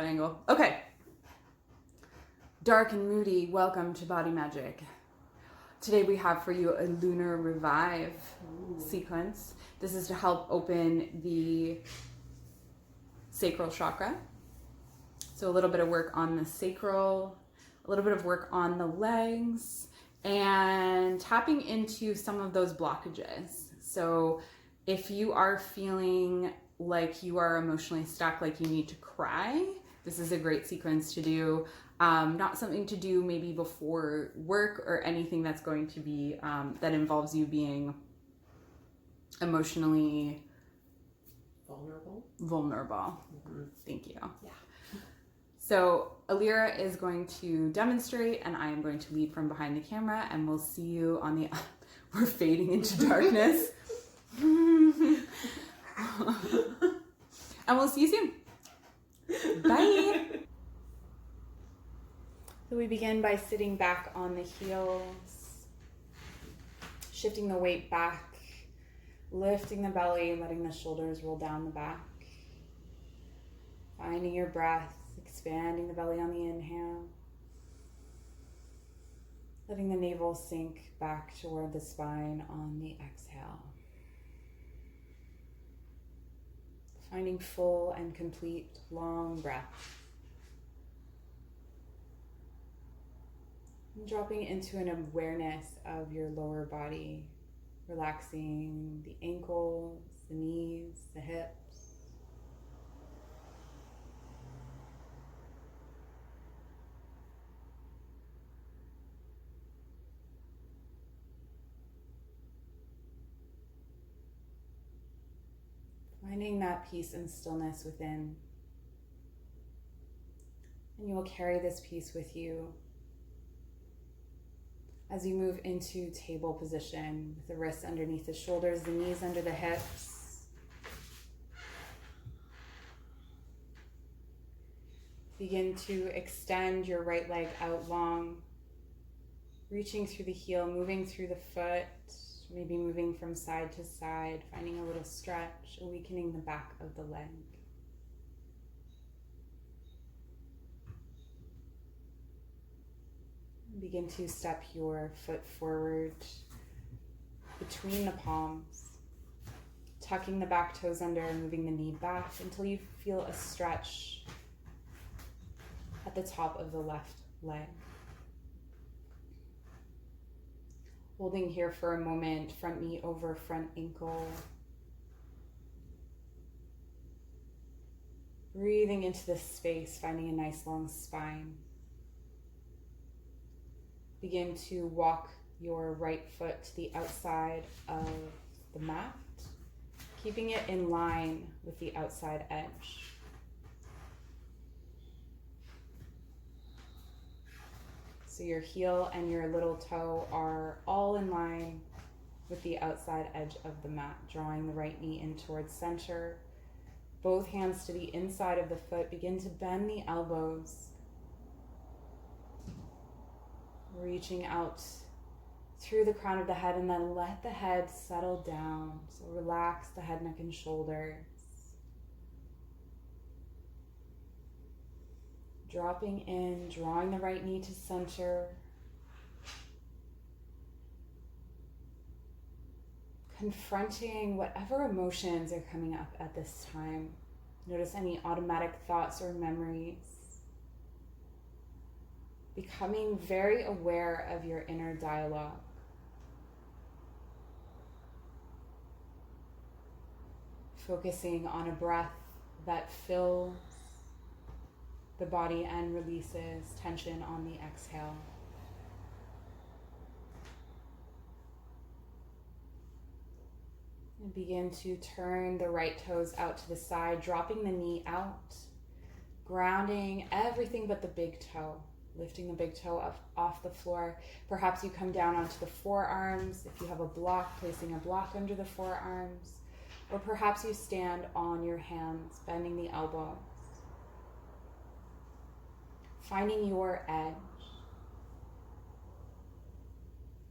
that angle. Okay. Dark and moody, welcome to BodyMagick. Today we have for you a Lunar Revive sequence. This is to help open the Sacral Chakra. So a little bit of work on the sacral, a little bit of work on the legs, and tapping into some of those blockages. So if you are feeling like you are emotionally stuck, like you need to cry, this is a great sequence to do. Not something to do maybe before work or anything that's going to be, that involves you being emotionally vulnerable. Mm-hmm. Thank you. Yeah. So Ilyra is going to demonstrate and I am going to lead from behind the camera, and we'll see you on the, we're fading into darkness. And we'll see you soon. Bye. So we begin by sitting back on the heels, shifting the weight back, lifting the belly, letting the shoulders roll down the back. Finding your breath, expanding the belly on the inhale. Letting the navel sink back toward the spine on the exhale. Finding full and complete long breath. And dropping into an awareness of your lower body, relaxing the ankles, the knees, the hips. Finding that peace and stillness within. And you will carry this peace with you as you move into table position with the wrists underneath the shoulders, the knees under the hips. Begin to extend your right leg out long, reaching through the heel, moving through the foot, maybe moving from side to side, finding a little stretch, weakening the back of the leg. Begin to step your foot forward between the palms, tucking the back toes under and moving the knee back until you feel a stretch at the top of the left leg. Holding here for a moment, front knee over front ankle. Breathing into this space, finding a nice long spine. Begin to walk your right foot to the outside of the mat, keeping it in line with the outside edge. So your heel and your little toe are all in line with the outside edge of the mat, drawing the right knee in towards center. Both hands to the inside of the foot. Begin to bend the elbows, reaching out through the crown of the head, and then let the head settle down. So relax the head, neck, and shoulders. Dropping in, drawing the right knee to center. Confronting whatever emotions are coming up at this time. Notice any automatic thoughts or memories. Becoming very aware of your inner dialogue. Focusing on a breath that fills the body and releases tension on the exhale. And begin to turn the right toes out to the side, dropping the knee out, grounding everything but the big toe. Lifting the big toe up off the floor. Perhaps you come down onto the forearms. If you have a block, placing a block under the forearms. Or perhaps you stand on your hands, bending the elbows. Finding your edge.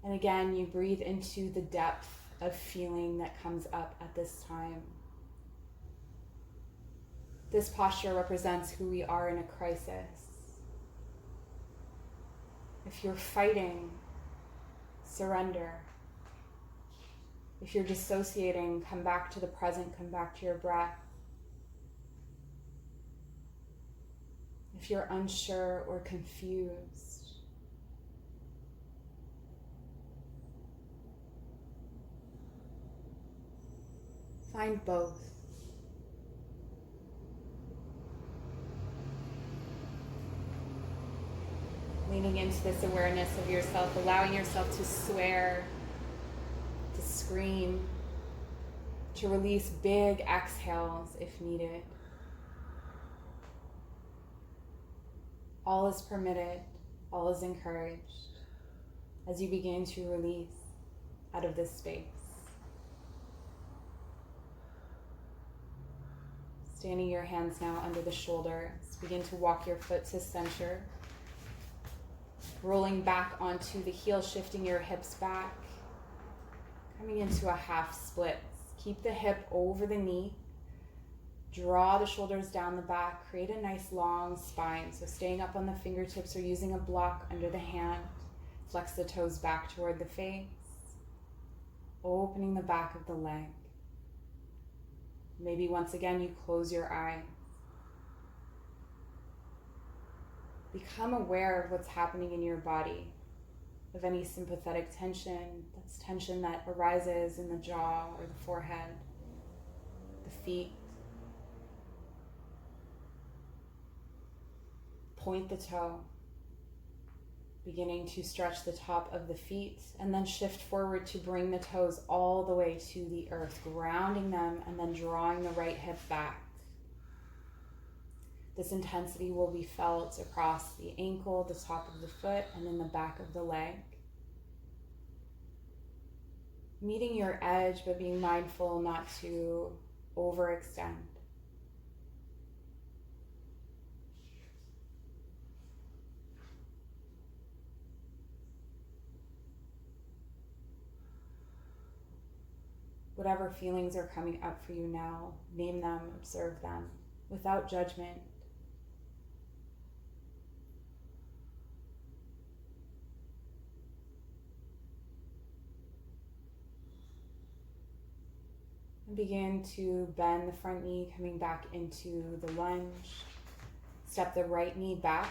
And again, you breathe into the depth of feeling that comes up at this time. This posture represents who we are in a crisis. If you're fighting, surrender. If you're dissociating, come back to the present, come back to your breath. If you're unsure or confused, find both. Leaning into this awareness of yourself, allowing yourself to swear, to scream, to release big exhales if needed. All is permitted, all is encouraged as you begin to release out of this space. Standing your hands now under the shoulders, begin to walk your foot to center. Rolling back onto the heel, shifting your hips back. Coming into a half split. Keep the hip over the knee. Draw the shoulders down the back. Create a nice long spine. So staying up on the fingertips or using a block under the hand. Flex the toes back toward the face. Opening the back of the leg. Maybe once again you close your eyes. Become aware of what's happening in your body, of any sympathetic tension. That's tension that arises in the jaw or the forehead, the feet. Point the toe, beginning to stretch the top of the feet, and then shift forward to bring the toes all the way to the earth, grounding them and then drawing the right hip back. This intensity will be felt across the ankle, the top of the foot, and in the back of the leg. Meeting your edge, but being mindful not to overextend. Whatever feelings are coming up for you now, name them, observe them, without judgment. Begin to bend the front knee, coming back into the lunge. Step the right knee back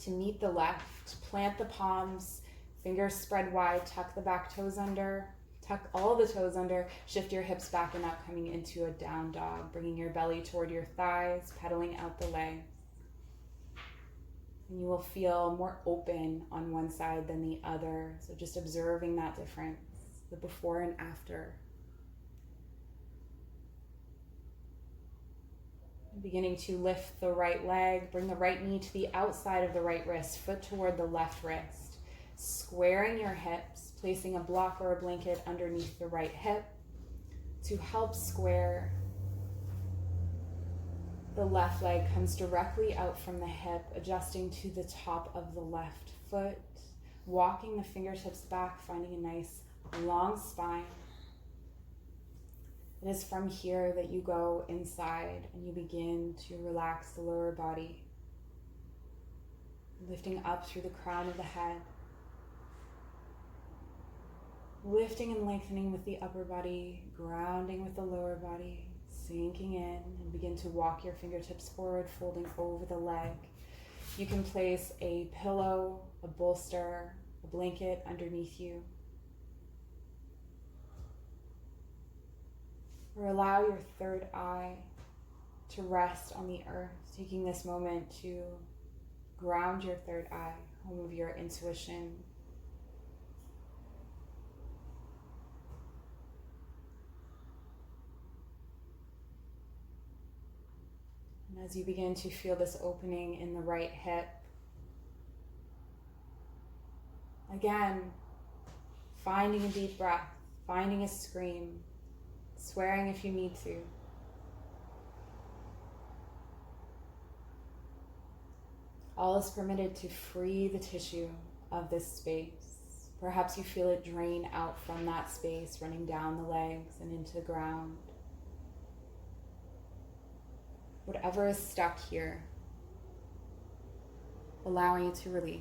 to meet the left. Plant the palms, fingers spread wide, tuck the back toes under, tuck all the toes under, shift your hips back and up, coming into a down dog, bringing your belly toward your thighs, pedaling out the legs. And you will feel more open on one side than the other. So just observing that difference, the before and after. Beginning to lift the right leg, bring the right knee to the outside of the right wrist, foot toward the left wrist. Squaring your hips, placing a block or a blanket underneath the right hip to help square. The left leg comes directly out from the hip, adjusting to the top of the left foot, walking the fingertips back, finding a nice long spine. It is from here that you go inside and you begin to relax the lower body, lifting up through the crown of the head, lifting and lengthening with the upper body, grounding with the lower body, sinking in, and begin to walk your fingertips forward, folding over the leg. You can place a pillow, a bolster, a blanket underneath you. Or allow your third eye to rest on the earth, taking this moment to ground your third eye, home of your intuition. And as you begin to feel this opening in the right hip, again, finding a deep breath, finding a scream, swearing if you need to. All is permitted to free the tissue of this space. Perhaps you feel it drain out from that space, running down the legs and into the ground. whatever is stuck here, allowing it to release.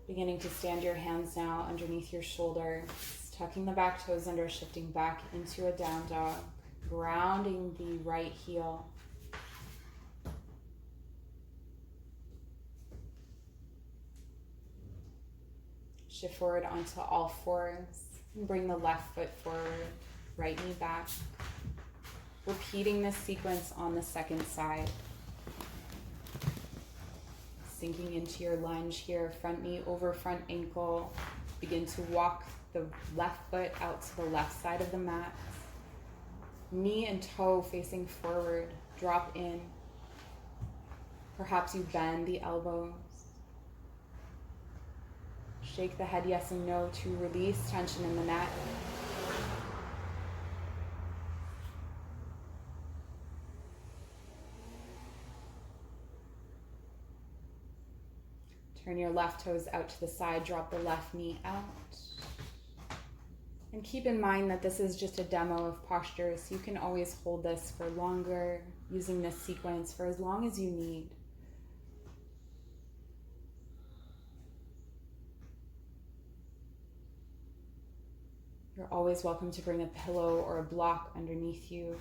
Beginning to stand your hands now underneath your shoulders, tucking the back toes under, shifting back into a down dog, grounding the right heel. Shift forward onto all fours and bring the left foot forward, right knee back. Repeating this sequence on the second side. Sinking into your lunge here, front knee over front ankle. Begin to walk the left foot out to the left side of the mat. Knee and toe facing forward, drop in. Perhaps you bend the elbows. Shake the head yes and no to release tension in the neck. Turn your left toes out to the side, drop the left knee out. And keep in mind that this is just a demo of posture, so you can always hold this for longer, using this sequence for as long as you need. You're always welcome to bring a pillow or a block underneath you.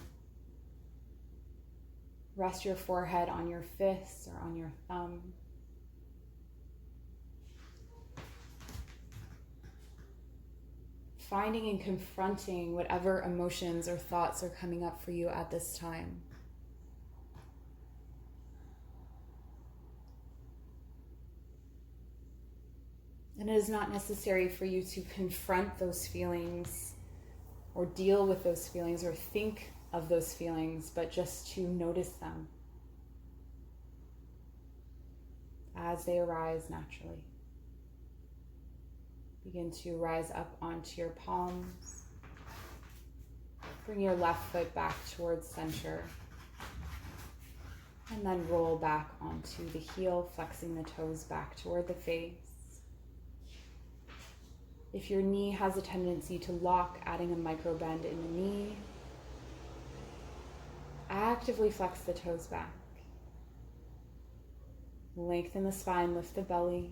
Rest your forehead on your fists or on your thumb. Finding and confronting whatever emotions or thoughts are coming up for you at this time. And it is not necessary for you to confront those feelings or deal with those feelings or think of those feelings, but just to notice them as they arise naturally. Begin to rise up onto your palms. Bring your left foot back towards center. And then roll back onto the heel, flexing the toes back toward the face. If your knee has a tendency to lock, adding a micro bend in the knee, actively flex the toes back. Lengthen the spine, lift the belly.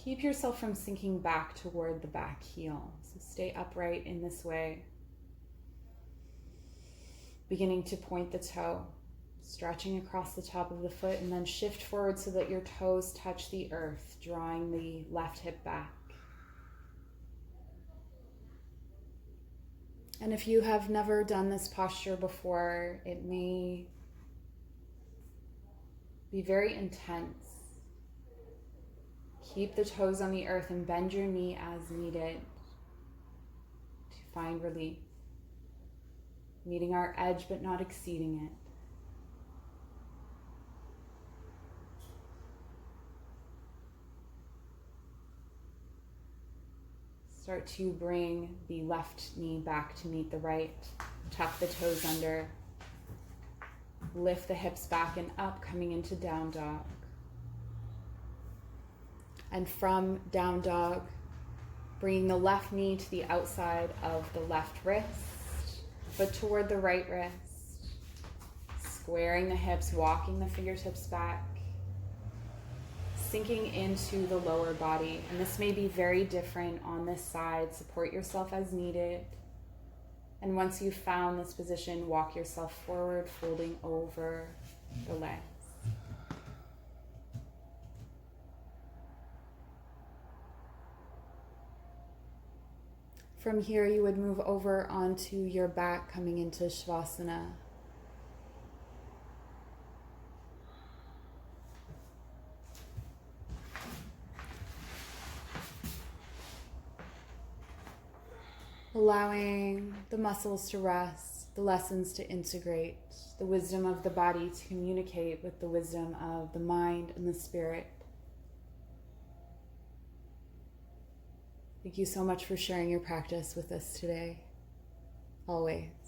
Keep yourself from sinking back toward the back heel. So stay upright in this way. Beginning to point the toe, stretching across the top of the foot, and then shift forward so that your toes touch the earth, drawing the left hip back. And if you have never done this posture before, it may be very intense. Keep the toes on the earth and bend your knee as needed to find relief. Meeting our edge but not exceeding it. Start to bring the left knee back to meet the right. Tuck the toes under. Lift the hips back and up, coming into down dog. And from down dog, bringing the left knee to the outside of the left wrist, but toward the right wrist. Squaring the hips, walking the fingertips back. Sinking into the lower body. And this may be very different on this side. Support yourself as needed. And once you've found this position, walk yourself forward, folding over the legs. From here, you would move over onto your back, coming into Shavasana. Allowing the muscles to rest, the lessons to integrate, the wisdom of the body to communicate with the wisdom of the mind and the spirit. Thank you so much for sharing your practice with us today. Always.